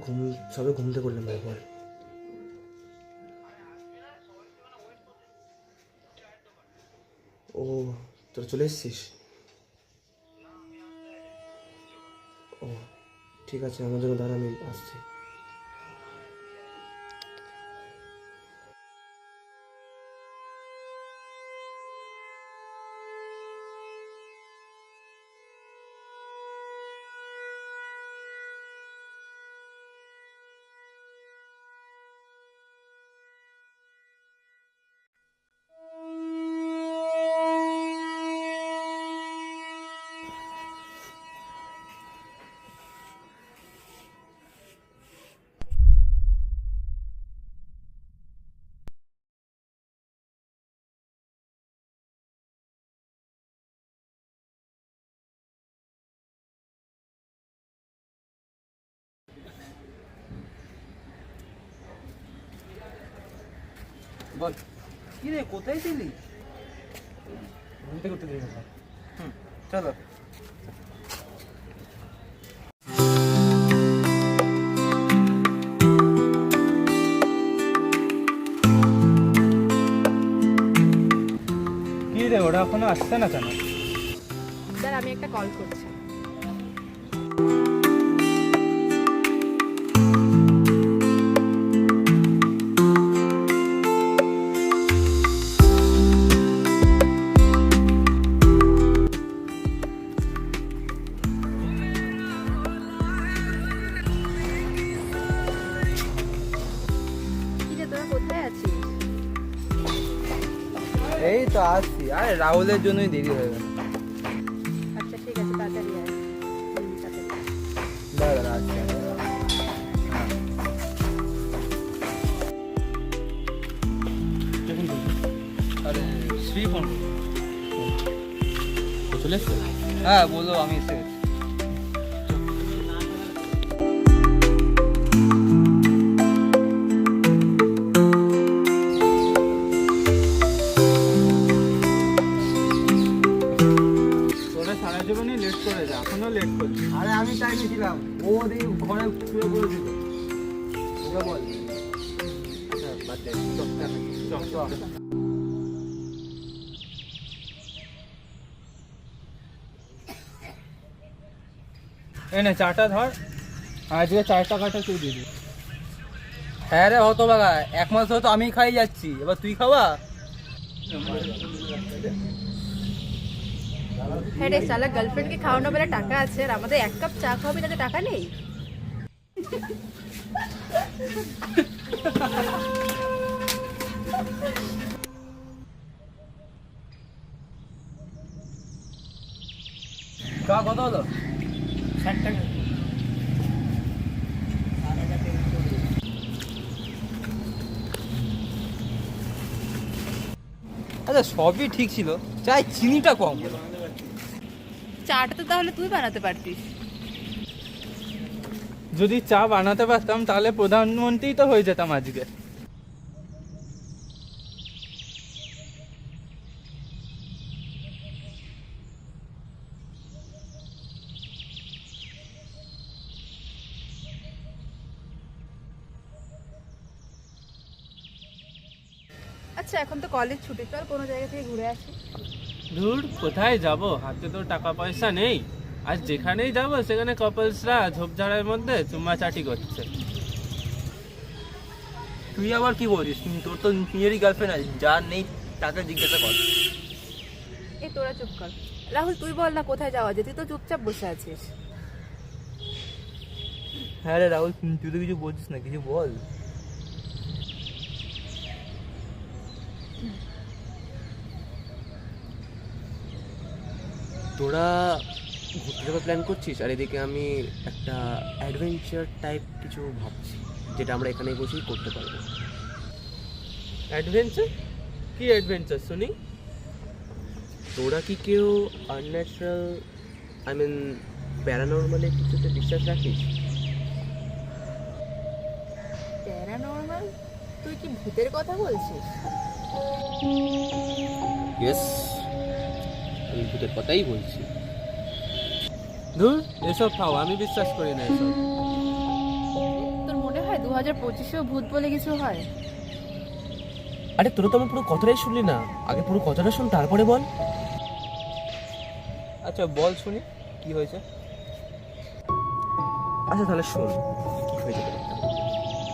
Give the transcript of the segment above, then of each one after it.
ঘুম সবে ঘুম থেকে করলাম একবার। ও তোরা চলে এসছিস? ও ঠিক আছে, আমার জন্য দাঁড়া, আমি আসছি। বল, কি রে, কোথায় ছিলি? ঘুমতে করতে দেরি হলো। চলো। কি রে, ওরা এখনো আসছে না কেন? স্যার আমি একটা কল করছি। কি রে, তোরা কোথায় আছিস? এই তো আসছি। আরে রাহুলের জন্যই দেরি হয়ে গেল। আচ্ছা ঠিক আছে, তাড়াতাড়ি আয়। তাড়াতাড়ি আয়। দাঁড়া আসছি। দেখুন আরে শ্রী ফোন। ও চলে এসছে? হ্যাঁ বলো, আমি এসে গেছি। তোরা সারা জীবনই লেট করে যা, এখনো লেট করছিস। আরে আমি টাইমে ছিলাম, ও ওদিকে ঘরে শুয়ে পড়েছিল। ওকে বল। আচ্ছা বাদ দে, চল চল চল। এই নে চাটা ধর, আজকে 4 টাকাটা তুই দিবি। হ্যাঁ রে হতভাগা, 1 মাস হয়তো আমি খাই যাচ্ছি, এবার তুই খাওয়া। হ্যাঁ রে শালা, গার্লফ্রেন্ডকে খাওয়ানো বেলা টাকা আছে আর আমাদের 1 কাপ চা খাওয়াবি, তাতে টাকা নেই? কত হলো? 60 টাকা। আচ্ছা সবই ঠিক ছিল, চাই চিনিটা কম। চাটা তো তাহলে তুই বানাতে পারতিস। যদি চা বানাতে পারতাম তাহলে প্রধানমন্ত্রী তো হয়ে যেতাম আজকে। আচ্ছা এখন তো কলেজ ছুটি, চল কোনো জায়গা থেকে ঘুরে আসি। ধুর, কোথায় যাব? হাতে তো টাকা পয়সা নেই। আর যেখানেই যাব সেখানে কাপলসরা ঝোপঝাড়ের মধ্যে চুম্মা চাটি করছে। তুই আবার কি বলিস? তোর তো নিজেরই গার্লফ্রেন্ড আছে, যার নেই তাকে জিজ্ঞাসা কর। এই তোরা চুপ কর। রাহুল তুই বল না কোথায় যাওয়া যায়, তুই তো চুপচাপ বসে আছিস। হ্যাঁ রে রাহুল, তুই তো কিছু বলছিস না, কিছু বল। তোরা ঘুরতে যাওয়ার প্ল্যান করছিস, আর এদিকে আমি একটা অ্যাডভেঞ্চার টাইপ কিছু ভাবছি, যেটা আমরা এখানে বসেই করতে পারবো। অ্যাডভেঞ্চার? কি অ্যাডভেঞ্চার শুনি? তোরা কি কেউ আনন্যাচারাল, আই মিন প্যারানর্মালে কিছুতে বিশ্বাস রাখিস? প্যারানর্মাল? তুই কি ভূতের কথা বলছিস? ইয়েস, আমি ভূতের কথাই বলছি। ধুর, এসব খাও, আমি বিশ্বাস করি না এসব। 2025-এও ভূত বলে কিছু হয়? আরে তোরা তো আমার পুরো কথাটাই শুনলি না, আগে পুরো কথাটা শুন তারপরে বল। আচ্ছা বল শুনি কি হয়েছে। আচ্ছা তাহলে শোন কি হয়েছে ব্যাপারটা।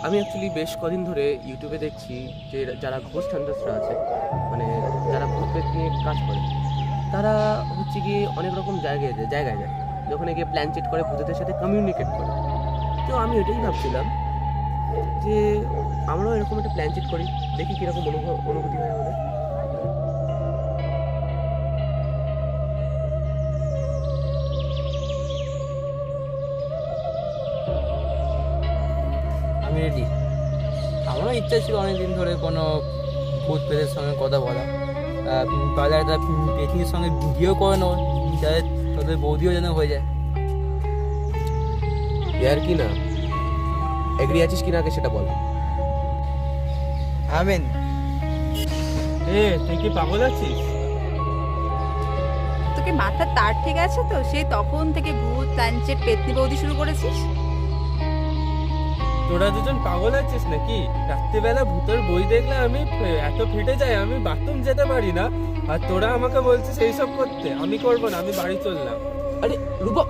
আমি অ্যাকচুয়ালি বেশ কদিন ধরে ইউটিউবে দেখছি যে যারা ঘোস্ট হান্টার্সরা আছে, মানে যারা ভূত প্রেত নিয়ে কাজ করে, তারা হচ্ছে গিয়ে অনেক রকম জায়গায় যায়, যখন গিয়ে প্ল্যান চেট করে ভূতেদের সাথে কমিউনিকেট করে। তো আমি এটাই ভাবছিলাম যে আমরাও এরকম একটা প্ল্যান চেট করি, দেখি কীরকম অনুভূতি হয় আমাদের। আমি রেডি। আমারও ইচ্ছা ছিল অনেকদিন ধরে কোনো ভূত প্রেতের সঙ্গে কথা বলা, তাহলে একটা পেটির সঙ্গে ভিডিও করে নেবো, যাতে তাদের বৌদিও যেন হয়ে যায়। ইয়ার কি না এগ্রি আছিস কি না আগে সেটা বল। আমেন। তুই কি পাগল আছিস? তোকে মাথার তার ঠিক আছে তো? সেই তখন থেকে ভূত প্ল্যানচেট পেতনি বৌদি শুরু করেছিস? তোরা দুজন পাগল আছিস নাকি? রাত্রিবেলা ভূতের বই দেখলে আমি এত ফেটে যাই, আমি বাথরুম যেতে পারি না, আর তোরা আমাকে বলছিস এইসব করতে। আমি করবো না, আমি বাড়ি চললাম। আরে রূপা,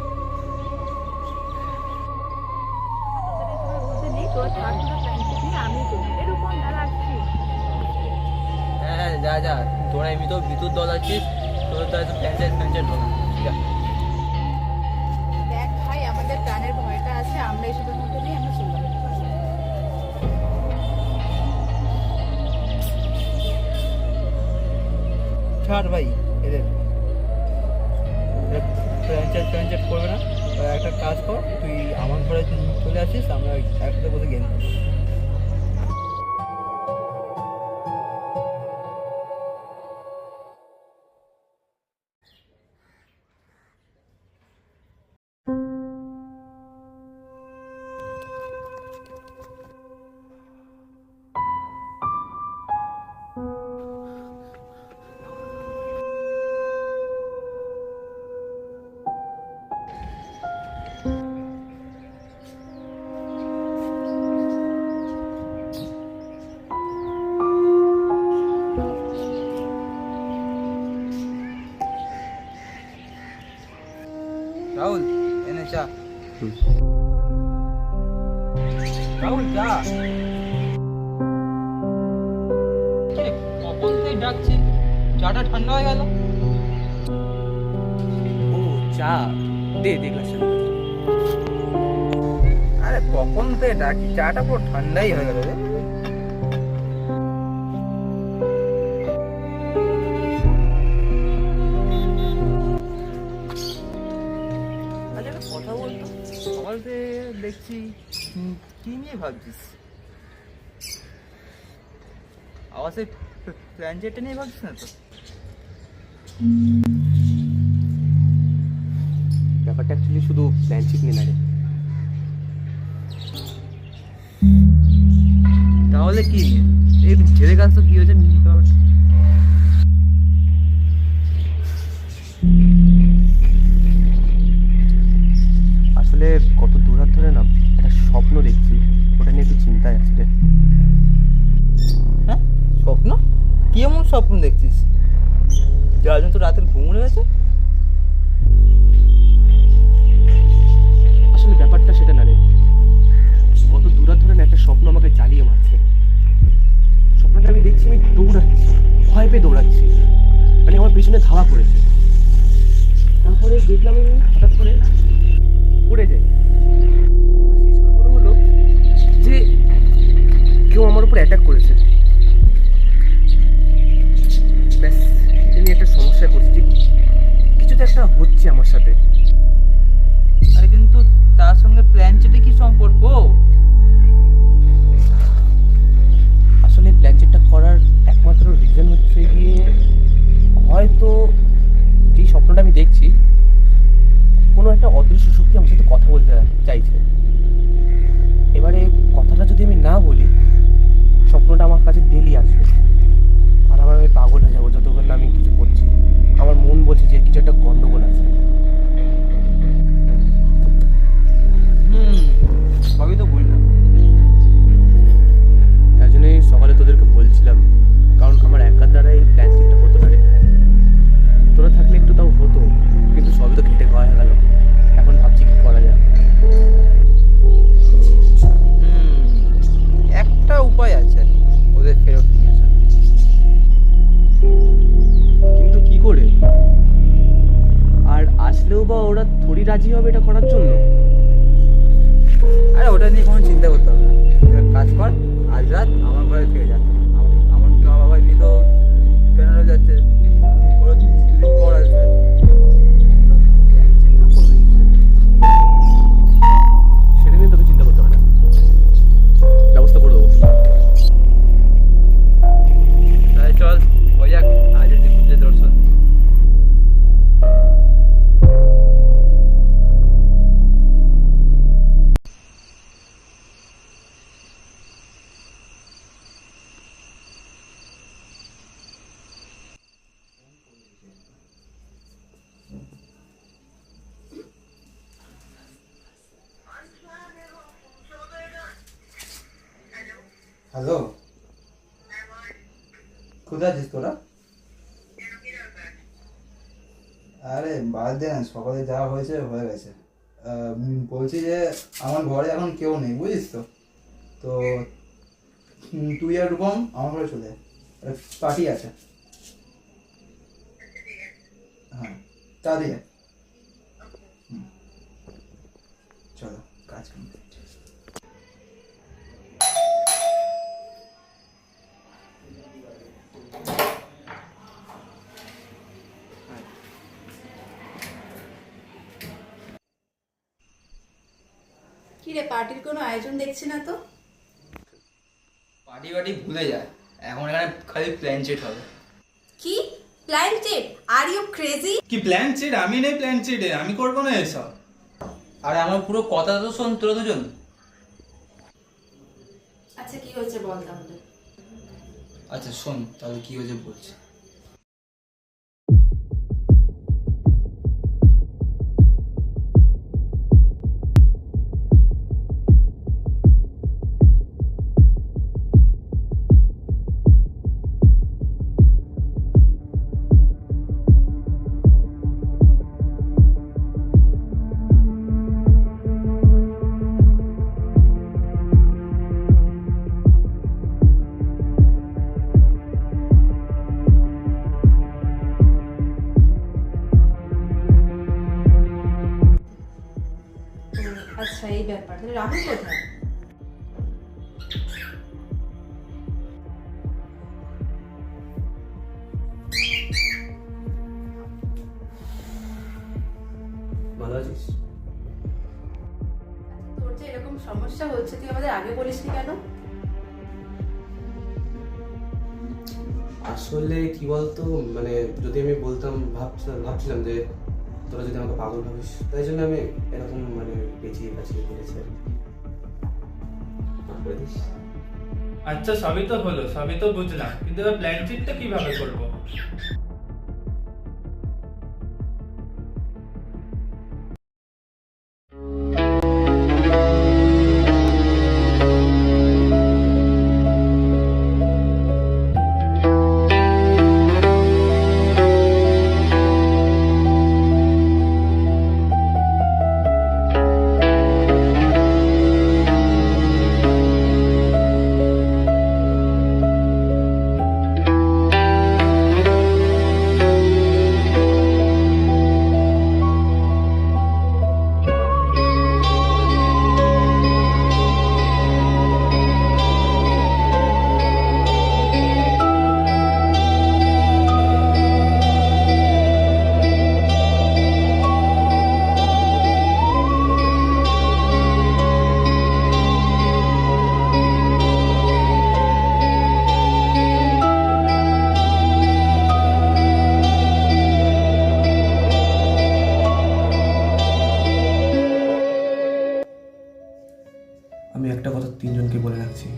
হ্যাঁ যা যা, তোরা এমনি তো বিদ্যুৎ দল আছিস, তোর তো প্যাঞ্চার হবে। দেখ ভাই, আমাদের প্রাণের ভয়টা আছে, আমরা এসবের মধ্যে নেই, আমরা চললাম। ছাড় ভাই এদের, প্যাঞ্চার করবে না। একটা কাজ কর, তুই আমার ঘরে চলে আসিস, আমরা একসাথে বসে গেম খেলি। রাহুল এনে চা। রাহুল চা। কখন তুই ডাকছি, চাটা ঠান্ডা হয়ে গেল। ও চা দে দে গ্লাসে। আরে কখন তুই ডাকছি, চাটা পুরো ঠান্ডাই হয়ে গেল রে। কথা বলতো সকালতে দেখছি কি নিয়ে ভাবছিস? আওয়াজে প্ল্যানচেটটা নিয়ে ভাবছিস না তো? ব্যাপারটা অ্যাকচুয়ালি শুধু প্ল্যানচিট নিয়ে না রে। তাহলে কি নিয়ে? এই ছেলে কাজ তো কি হয়েছে ব্যাপারটা? আসলে কত দূর হাত ধরে না একটা স্বপ্ন দেখছি, ওটা নিয়ে একটু চিন্তায় আছি রে। হ্যাঁ স্বপ্ন? কি এমন স্বপ্ন দেখছিস যার জন্য তো রাতের ঘুম উড়ে গেছে? আসলে ব্যাপারটা সেটা না রে, কত দূর হাত ধরে না একটা স্বপ্ন আমাকে জ্বালিয়ে মারছে। স্বপ্নটা আমি দেখছি আমি দৌড়াচ্ছি, ভয় পেয়ে দৌড়াচ্ছি, মানে আমার পিছনে ধাওয়া করেছে। তারপরে দেখলাম আমি হঠাৎ করে পড়ে যাই। সেই সময় মনে হলো যে কেউ আমার উপর অ্যাটাক করেছে। ব্যাস এটা নিয়ে একটা সমস্যায় পড়ছি, কিছু তো একটা হচ্ছে আমার সাথে। আরে কিন্তু তার সঙ্গে প্ল্যানচেটে কি সম্পর্ক? আসলে প্ল্যানচেটটা করার একমাত্র রিজন হচ্ছে গিয়ে হয়তো যে স্বপ্নটা আমি দেখছি কোনো একটা অদৃশ্য শক্তি আমার সাথে কথা বলতে চাইছে। এবারে কথাটা যদি আমি না বলি, স্বপ্নটা আমার কাছে ডেলি আসবে, আর আমি পাগল হয়ে যাবো যতক্ষণ না আমি কিছু করছি। আমার মন বলছে যে কিছু একটা গন্ডগোল আছে। সবই তো বুঝলাম, রাজি হবে এটা করার জন্য? আরে ওটা নিয়ে কোনো চিন্তা করতে হবে না, তুই এক কাজ কর, আজ রাত আমার ঘরে থেকে যা। আমার মা বাবা এমনি তো বেনারস যাচ্ছে, ওরা দুদিন পর আসবে। সেটা নিয়ে তোকে চিন্তা করতে হবে না, ব্যবস্থা করে দেবো। তাই চল ওই যাক আজ ত্রিপুরের দর্শন। হ্যালো, কোথায় আছিস তোরা? আরে বাদ দে না, সকালে যাওয়া হয়েছে হয়ে গেছে। বলছি যে আমার ঘরে এখন কেউ নেই, বুঝিস তো। তো তুই আর রূপম আমার ঘরে চলে পার্টি আছে। হ্যাঁ তাড়াতাড়ি আয়। চলো কাজ কমপ্লিট। কি রে, পার্টির কোনো আয়োজন দেখছি না তো? পার্টি বাটি ভুলে যায়, এখন এখানে খালি প্ল্যান চেট হবে। কি প্ল্যান চেট? Are you crazy? কি প্ল্যান চেট? আমি নেই প্ল্যান চেটে, আমি করবো না এসব। আরে আমার পুরো কথা তো শোন তোরা দুজন। আচ্ছা কি হয়েছে বল তাহলে। আচ্ছা শোন তাহলে কি হয়েছে বলছি। আচ্ছা এই ব্যাপার, তাহলে রাহুল কোথায়? ভালো আছিস? আচ্ছা তোর যে এরকম সমস্যা হচ্ছে তুই আমাদের আগে বলিসনি কেন? আসলে কি বলতো, মানে যদি আমি বলতাম ভাবছিলাম যে তোরা যদি আমাকে পাগল ভাবিস, তাই জন্য আমি এরকম মানে পেঁচিয়ে কাছিয়ে বলেছি আর কি। মাফ করে দিস। আচ্ছা সবই তো হলো, সবই তো বুঝলাম, কিন্তু এবার প্ল্যান চিটটা কিভাবে করবো? আমি একটা কথা তিনজনকে বলে রাখছি,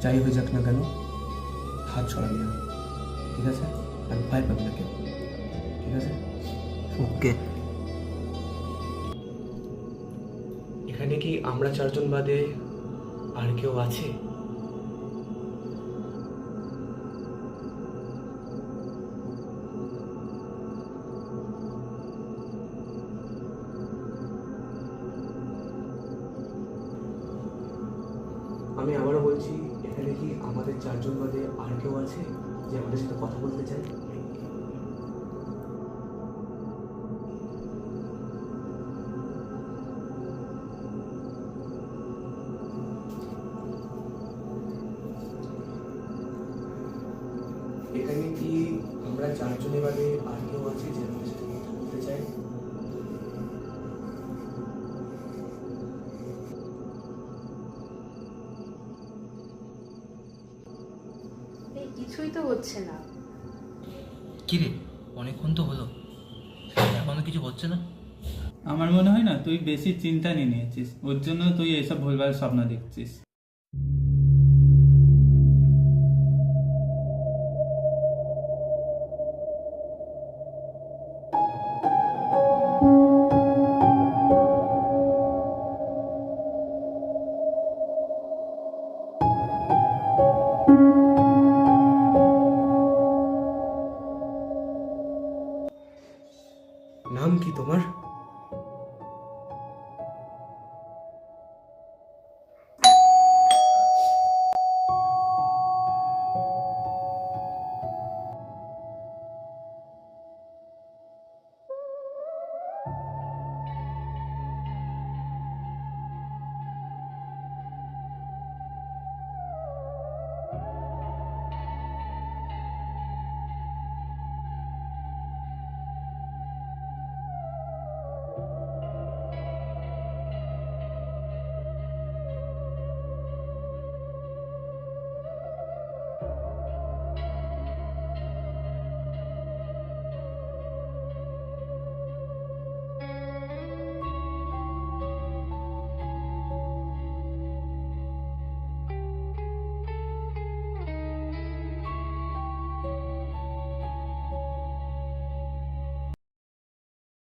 যাই হয়ে যাক না কেন হাত ছড়াবি না, ঠিক আছে? আর ভয় পাবি না কেউ, ঠিক আছে? ওকে। এখানে কি আমরা চারজন বাদে আর কেউ আছে? আমি আবারও বলছি, এখানে কি আমাদের চারজন বাদে আর কেউ আছে যে আমাদের সাথে কথা বলতে চায়? আমরা চারজনে বাদে আর কেউ আছে যে আমাদের সাথে কথা বলতে চাই? এই কিছুই তো হচ্ছে না। কিরে অনেকক্ষণ তো হলো, এখনো কিছু হচ্ছে না। আমার মনে হয় না তুই বেশি চিন্তা নিয়ে নিয়েছিস, ওর জন্য তুই এসব ভুলভাল স্বপ্ন দেখছিস।